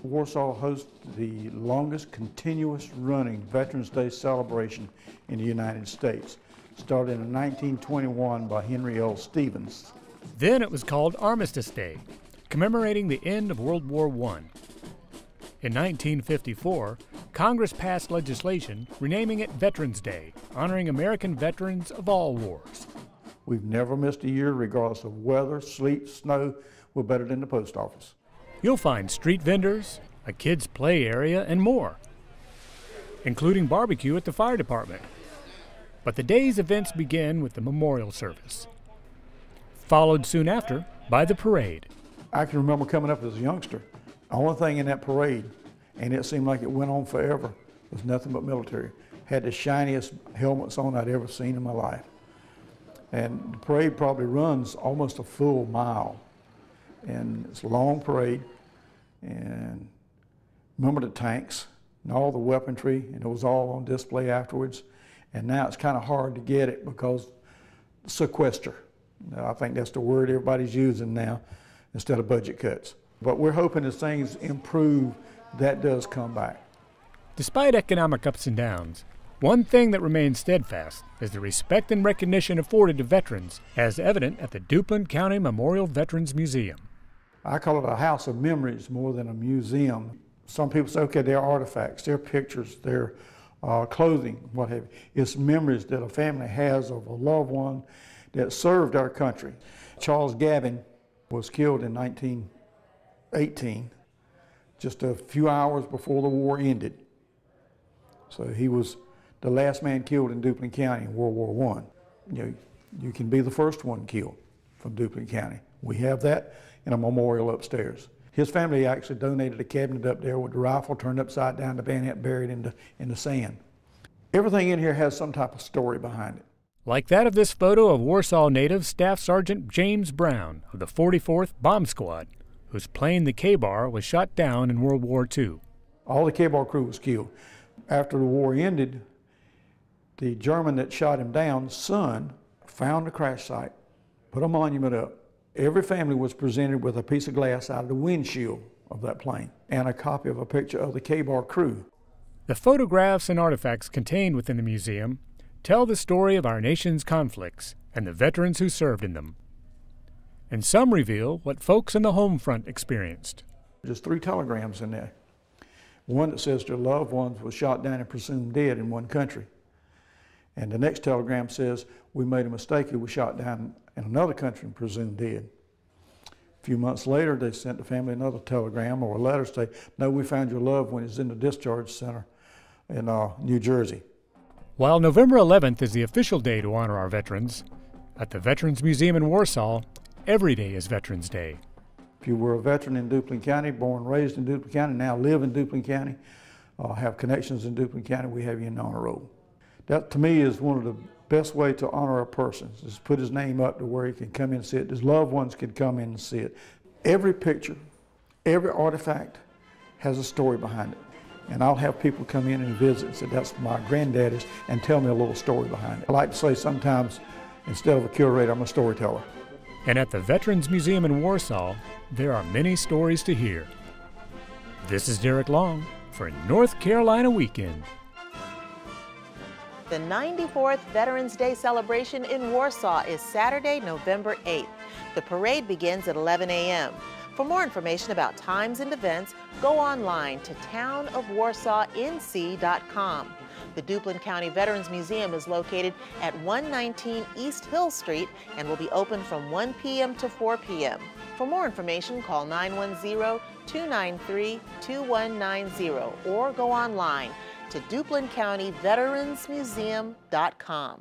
Warsaw hosts the longest continuous running Veterans Day celebration in the United States, started in 1921 by Henry L. Stevens. Then it was called Armistice Day, commemorating the end of World War I. In 1954, Congress passed legislation renaming it Veterans Day, honoring American veterans of all wars. We've never missed a year regardless of weather, sleet, snow. We're better than the post office. You'll find street vendors, a kids' play area, and more, including barbecue at the fire department. But the day's events begin with the memorial service, followed soon after by the parade. I can remember coming up as a youngster. The only thing in that parade, and it seemed like it went on forever, was nothing but military. Had the shiniest helmets on I'd ever seen in my life. And the parade probably runs almost a full mile. And it's a long parade. And remember the tanks and all the weaponry, and it was all on display afterwards. And now it's kind of hard to get it because sequester. I think that's the word everybody's using now instead of budget cuts. But we're hoping as things improve, that does come back. Despite economic ups and downs, one thing that remains steadfast is the respect and recognition afforded to veterans, as evident at the Duplin County Memorial Veterans Museum. I call it a house of memories more than a museum. Some people say, okay, they're artifacts, they're pictures, they're clothing, what have you. It's memories that a family has of a loved one that served our country. Charles Gavin was killed in 1918, just a few hours before the war ended. So he was the last man killed in Duplin County in World War I. You can be the first one killed from Duplin County. We have that in a memorial upstairs. His family actually donated a cabinet up there with the rifle turned upside down, the bayonet buried in the sand. Everything in here has some type of story behind it. Like that of this photo of Warsaw native Staff Sergeant James Brown of the 44th Bomb Squad, whose plane, the K-Bar, was shot down in World War II. All the K-Bar crew was killed. After the war ended, the German that shot him down's son found the crash site, put a monument up. Every family was presented with a piece of glass out of the windshield of that plane and a copy of a picture of the K-Bar crew. The photographs and artifacts contained within the museum tell the story of our nation's conflicts and the veterans who served in them. And some reveal what folks in the home front experienced. There's 3 telegrams in there. One that says their loved ones were shot down and presumed dead in one country. And the next telegram says, we made a mistake, he was shot down in another country and presumed dead. A few months later, they sent the family another telegram or a letter saying, no, we found your loved one is in the discharge center in New Jersey. While November 11th is the official day to honor our veterans, at the Veterans Museum in Warsaw, every day is Veterans Day. If you were a veteran in Duplin County, born and raised in Duplin County, now live in Duplin County, have connections in Duplin County, we have you in the honor roll. That to me is one of the best way to honor a person, is put his name up to where he can come in and see it. His loved ones can come in and see it. Every picture, every artifact has a story behind it. And I'll have people come in and visit and say, that's my granddaddy's, and tell me a little story behind it. I like to say sometimes, instead of a curator, I'm a storyteller. And at the Veterans Museum in Warsaw, there are many stories to hear. This is Derek Long for North Carolina Weekend. The 94th Veterans Day celebration in Warsaw is Saturday, November 8th. The parade begins at 11 a.m. For more information about times and events, go online to townofwarsawNC.com. The Duplin County Veterans Museum is located at 119 East Hill Street and will be open from 1 p.m. to 4 p.m. For more information, call 910-293-2190 or go online to DuplinCountyVeteransMuseum.com.